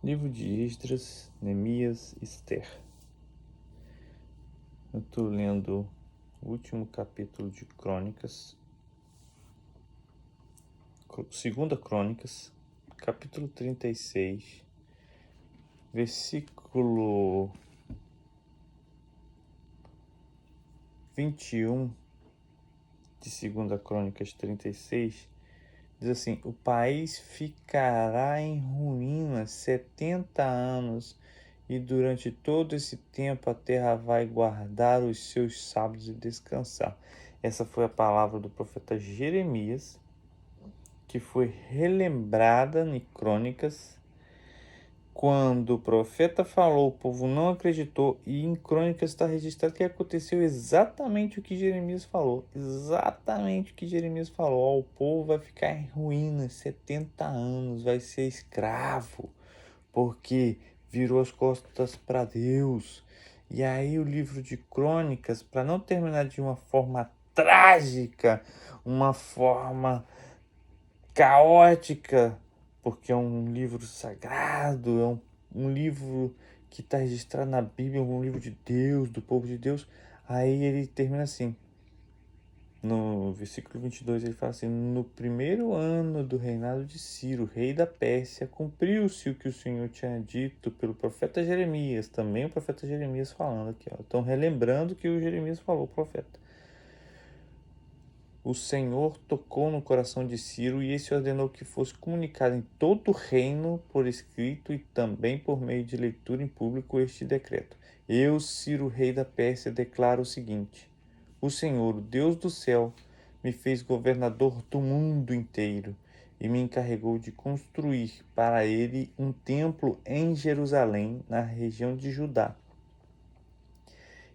Livro de Esdras, Neemias, Ester. Eu estou lendo o último capítulo de Crônicas, Segunda Crônicas, capítulo 36, versículo 21 de Segunda Crônicas 36, diz assim: o país ficará em ruínas 70 anos, e durante todo esse tempo a terra vai guardar os seus sábados e descansar. Essa foi a palavra do profeta Jeremias, que foi relembrada em Crônicas. Quando o profeta falou, o povo não acreditou, e em Crônicas está registrado que aconteceu exatamente o que Jeremias falou. Exatamente o que Jeremias falou. O povo vai ficar em ruínas 70 anos, vai ser escravo, porque virou as costas para Deus. E aí o livro de Crônicas, para não terminar de uma forma trágica, uma forma caótica, porque é um livro sagrado, é um livro que está registrado na Bíblia, um livro de Deus, do povo de Deus. Aí ele termina assim, no versículo 22, ele fala assim: no primeiro ano do reinado de Ciro, rei da Pérsia, cumpriu-se o que o Senhor tinha dito pelo profeta Jeremias. Também o profeta Jeremias falando aqui, ó. Estão relembrando que o Jeremias falou, o profeta. O Senhor tocou no coração de Ciro, e esse ordenou que fosse comunicado em todo o reino por escrito e também por meio de leitura em público este decreto. Eu, Ciro, rei da Pérsia, declaro o seguinte: o Senhor, o Deus do céu, me fez governador do mundo inteiro e me encarregou de construir para ele um templo em Jerusalém, na região de Judá.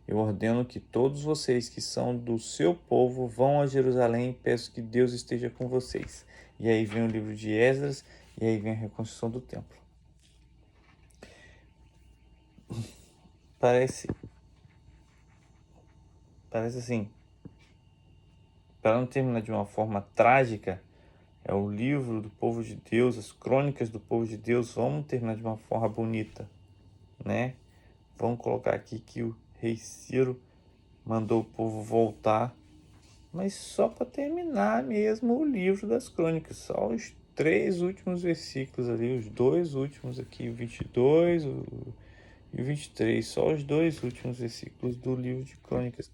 Eu ordeno que todos vocês que são do seu povo vão a Jerusalém e peço que Deus esteja com vocês. E aí vem o livro de Esdras, e aí vem a reconstrução do templo. Parece assim, para não terminar de uma forma trágica, é o livro do povo de Deus, as crônicas do povo de Deus, vamos terminar de uma forma bonita, né? Vamos colocar aqui que o rei Ciro mandou o povo voltar, mas só para terminar mesmo o livro das crônicas, só os 3 últimos versículos ali, os 2 últimos aqui, o 22 e o 23, só os 2 últimos versículos do livro de Crônicas,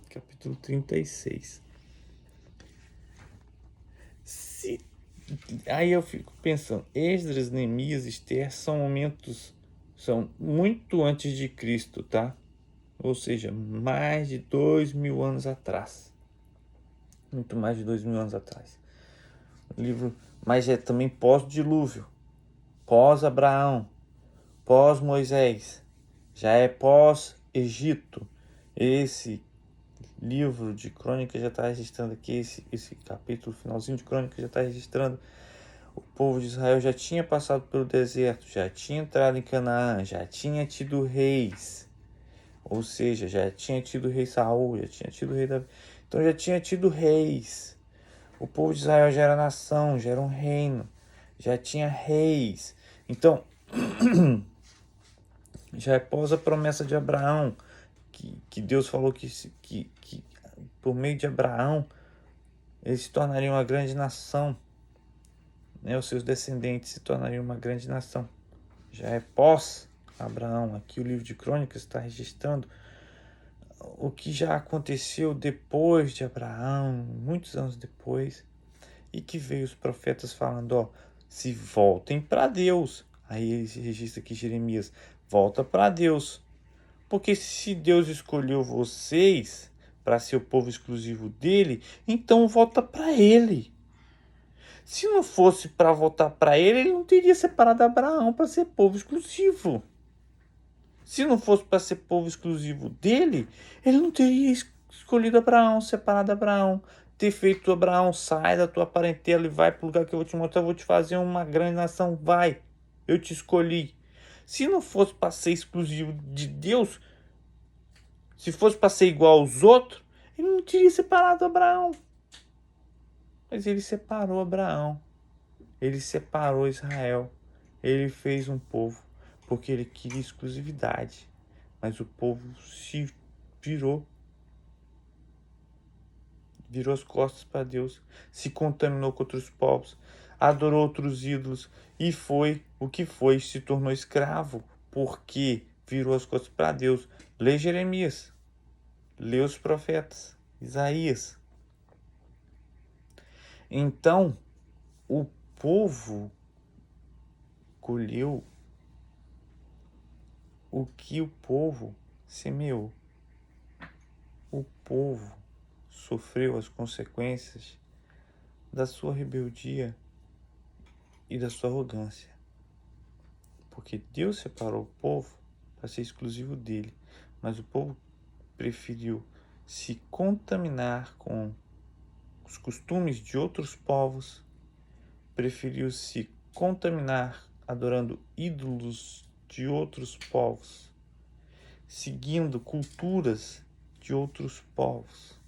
capítulo 36. Aí eu fico pensando, Esdras, Neemias, Ester são muito antes de Cristo, tá? Ou seja, mais de 2.000 anos atrás. Muito mais de 2.000 anos atrás. O livro, mas é também pós-dilúvio, pós-Abraão, pós-Moisés, já é pós-Egito. Esse livro de Crônicas já está registrando aqui, esse capítulo finalzinho de Crônicas já está registrando. O povo de Israel já tinha passado pelo deserto, já tinha entrado em Canaã, já tinha tido reis. Ou seja, já tinha tido o rei Saul, já tinha tido o rei Davi. Então já tinha tido reis. O povo de Israel já era nação, já era um reino, já tinha reis. Então, já é pós a promessa de Abraão, que Deus falou que por meio de Abraão eles se tornariam uma grande nação, né? Os seus descendentes se tornariam uma grande nação. Já é pós Abraão. Aqui o livro de Crônicas está registrando o que já aconteceu depois de Abraão, muitos anos depois, e que veio os profetas falando, ó, se voltem para Deus. Aí ele registra aqui Jeremias, volta para Deus, porque se Deus escolheu vocês para ser o povo exclusivo dele, então volta para ele. Se não fosse para voltar para ele, ele não teria separado Abraão para ser povo exclusivo. Se não fosse para ser povo exclusivo dele, ele não teria escolhido Abraão, separado Abraão, ter feito Abraão, sai da tua parentela e vai para o lugar que eu vou te mostrar, eu vou te fazer uma grande nação, vai, eu te escolhi. Se não fosse para ser exclusivo de Deus, se fosse para ser igual aos outros, ele não teria separado Abraão. Mas ele separou Abraão, ele separou Israel, ele fez um povo porque ele queria exclusividade, mas o povo se virou as costas para Deus, se contaminou com outros povos, adorou outros ídolos e foi o que foi, se tornou escravo, porque virou as costas para Deus. Lê Jeremias, lê os profetas, Isaías. Então, o povo colheu o que o povo semeou. O povo sofreu as consequências da sua rebeldia e da sua arrogância. Porque Deus separou o povo para ser exclusivo dele, mas o povo preferiu se contaminar com os costumes de outros povos, preferiu se contaminar adorando ídolos de outros povos, seguindo culturas de outros povos.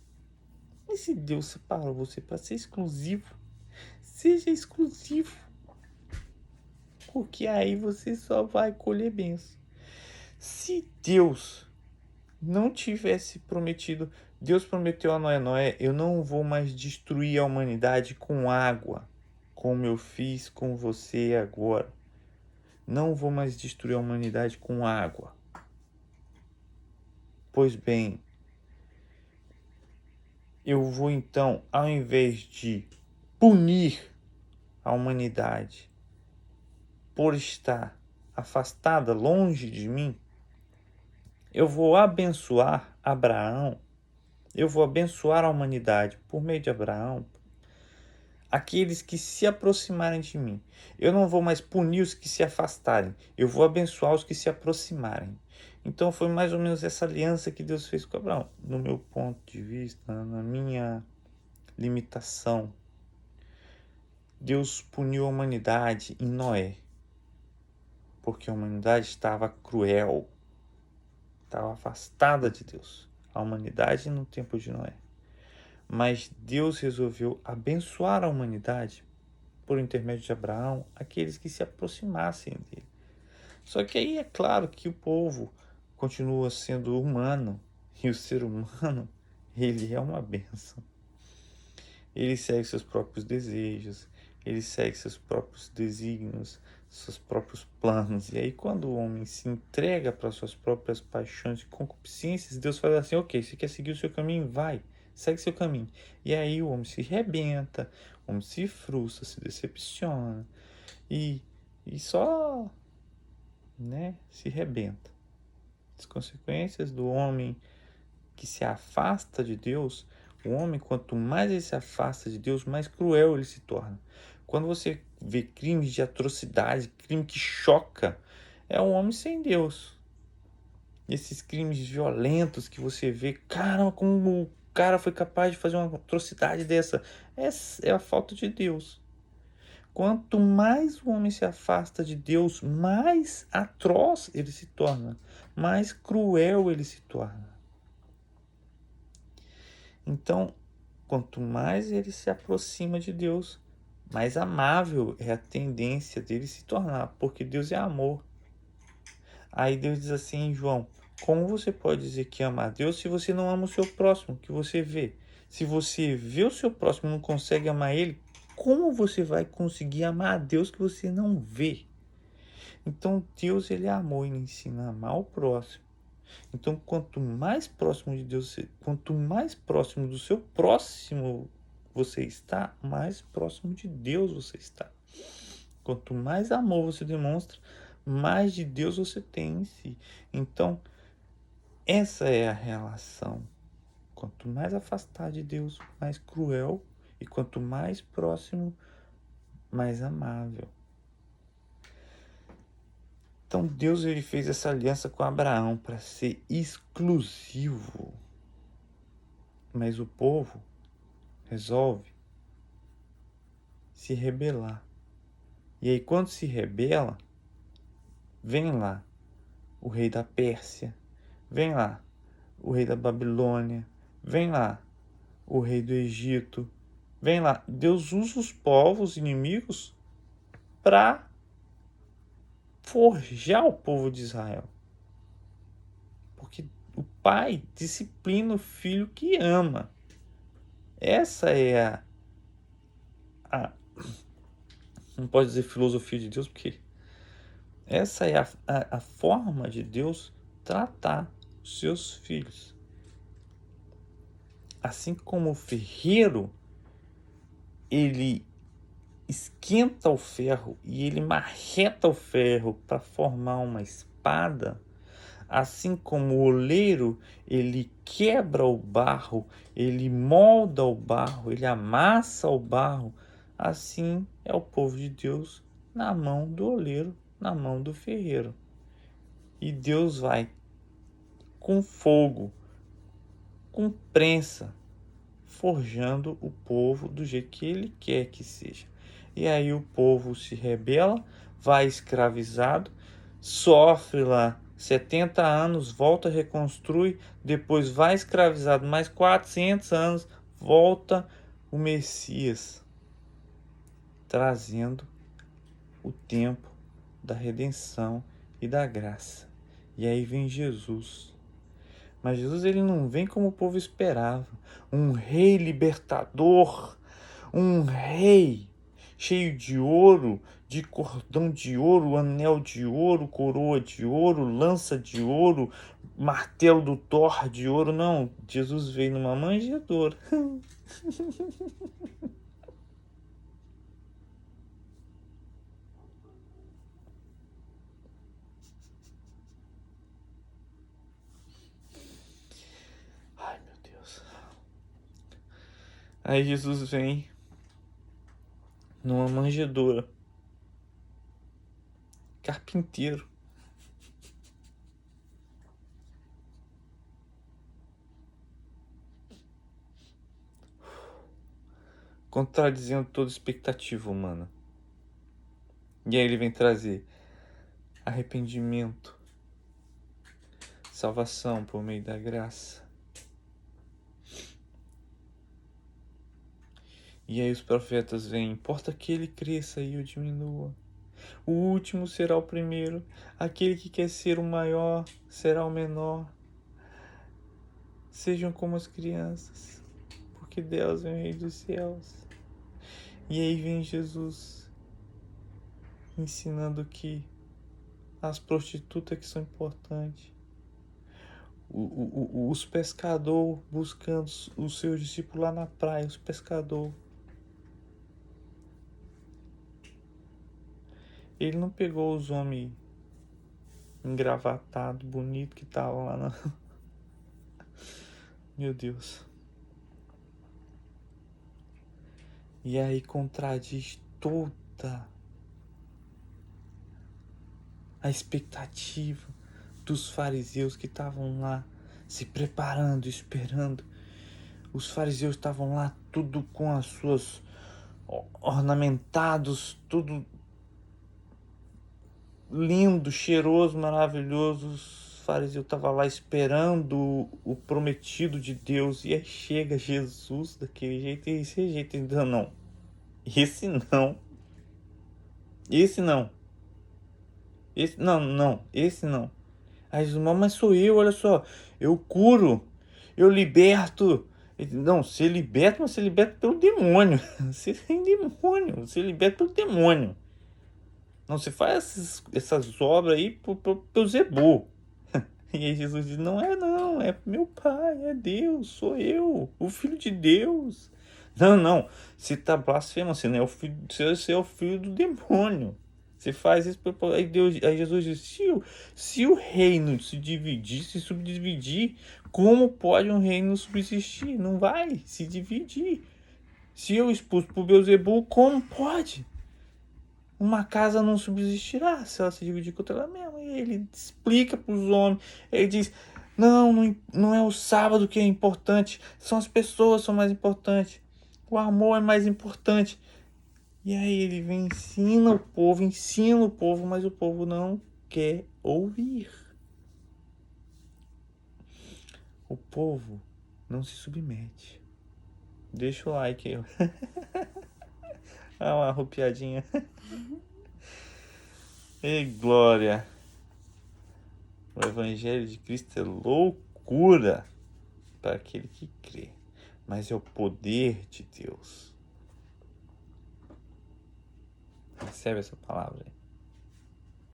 E se Deus separou você para ser exclusivo, seja exclusivo, porque aí você só vai colher bênção. Se Deus não tivesse prometido, Deus prometeu a Noé, eu não vou mais destruir a humanidade com água, como eu fiz com você agora. Não vou mais destruir a humanidade com água. Pois bem, eu vou então, ao invés de punir a humanidade por estar afastada, longe de mim, eu vou abençoar Abraão, eu vou abençoar a humanidade por meio de Abraão, aqueles que se aproximarem de mim. Eu não vou mais punir os que se afastarem, eu vou abençoar os que se aproximarem. Então foi mais ou menos essa aliança que Deus fez com Abraão. No meu ponto de vista, na minha limitação, Deus puniu a humanidade em Noé, porque a humanidade estava cruel, estava afastada de Deus. A humanidade no tempo de Noé. Mas Deus resolveu abençoar a humanidade por intermédio de Abraão, aqueles que se aproximassem dele. Só que aí é claro que o povo continua sendo humano, e o ser humano, ele é uma bênção. Ele segue seus próprios desejos, ele segue seus próprios desígnios, seus próprios planos. E aí quando o homem se entrega para suas próprias paixões e concupiscências, Deus fala assim, ok, você quer seguir o seu caminho? Vai, segue seu caminho. E aí o homem se rebenta, o homem se frustra, se decepciona e só, se rebenta. As consequências do homem que se afasta de Deus, o homem, quanto mais ele se afasta de Deus, mais cruel ele se torna. Quando você vê crimes de atrocidade, crime que choca, é um homem sem Deus. Esses crimes violentos que você vê, caramba, como o cara foi capaz de fazer uma atrocidade dessa, é a falta de Deus. Quanto mais o homem se afasta de Deus, mais atroz ele se torna, mais cruel ele se torna. Então, quanto mais ele se aproxima de Deus, mais amável é a tendência dele se tornar, porque Deus é amor. Aí Deus diz assim em João, como você pode dizer que ama a Deus se você não ama o seu próximo, que você vê? Se você vê o seu próximo e não consegue amar ele, como você vai conseguir amar a Deus que você não vê? Então Deus, ele é amor, ele ensina a amar o próximo. Então, quanto mais próximo de Deus, quanto mais próximo do seu próximo você está, mais próximo de Deus você está. Quanto mais amor você demonstra, mais de Deus você tem em si. Então, essa é a relação. Quanto mais afastado de Deus, mais cruel, e quanto mais próximo, mais amável. Então Deus, ele fez essa aliança com Abraão para ser exclusivo. Mas o povo resolve se rebelar. E aí quando se rebela, vem lá o rei da Pérsia, vem lá o rei da Babilônia, vem lá o rei do Egito, vem lá. Deus usa os povos inimigos para forjar o povo de Israel. Porque o pai disciplina o filho que ama. Essa é não pode dizer filosofia de Deus, porque essa é a forma de Deus tratar os seus filhos. Assim como o ferreiro, ele esquenta o ferro e ele marreta o ferro para formar uma espada, assim como o oleiro, ele quebra o barro, ele molda o barro, ele amassa o barro, assim é o povo de Deus na mão do oleiro, na mão do ferreiro. E Deus vai com fogo, com prensa, forjando o povo do jeito que ele quer que seja. E aí o povo se rebela, vai escravizado, sofre lá 70 anos, volta, reconstrui, depois vai escravizado mais 400 anos, volta o Messias, trazendo o tempo da redenção e da graça. E aí vem Jesus. Mas Jesus, ele não vem como o povo esperava. Um rei libertador, um rei cheio de ouro, de cordão de ouro, anel de ouro, coroa de ouro, lança de ouro, martelo do Thor de ouro. Não, Jesus veio numa manjedoura. Ai, meu Deus. Aí Jesus vem numa manjedoura. Carpinteiro. Contradizendo toda expectativa humana. E aí ele vem trazer arrependimento, salvação por meio da graça. E aí os profetas vêm, importa que ele cresça e eu diminua. O último será o primeiro, aquele que quer ser o maior será o menor. Sejam como as crianças, porque delas vem o Rei dos Céus. E aí vem Jesus ensinando que as prostitutas que são importantes, os pescadores buscando os seus discípulos lá na praia, os pescadores. Ele não pegou os homens engravatados, bonitos que estavam lá na... Meu Deus. E aí contradiz toda a expectativa dos fariseus que estavam lá se preparando, esperando. Os fariseus estavam lá tudo com as suas ornamentados, tudo lindo, cheiroso, maravilhoso. Os fariseus estavam lá esperando o prometido de Deus. E aí chega Jesus daquele jeito e esse jeito ainda não. Esse não. Esse não. Esse não. Esse não. Aí Jesus, mas sou eu, olha só. Eu curo. Eu liberto. Não, você liberta, mas você liberta pelo demônio. Você tem demônio. Você liberta pelo demônio. Não, você faz essas obras aí pro Zebu. E aí Jesus diz, não, é meu pai, é Deus, sou eu, o filho de Deus. Não, você tá blasfemando, você não é o filho, você é o filho do demônio. Você faz isso, aí Jesus diz, se o reino se dividir, se subdividir, como pode um reino subsistir? Não vai se dividir. Se eu expulso pro Beelzebul, como pode? Uma casa não subsistirá se ela se dividir contra ela mesma. E ele explica para os homens. Ele diz: não é o sábado que é importante. São as pessoas que são mais importantes. O amor é mais importante. E aí ele vem, ensina o povo, mas o povo não quer ouvir. O povo não se submete. Deixa o like aí. Ah, uma arrupiadinha. Ei, glória! O Evangelho de Cristo é loucura para aquele que crê, mas é o poder de Deus. Recebe essa palavra aí.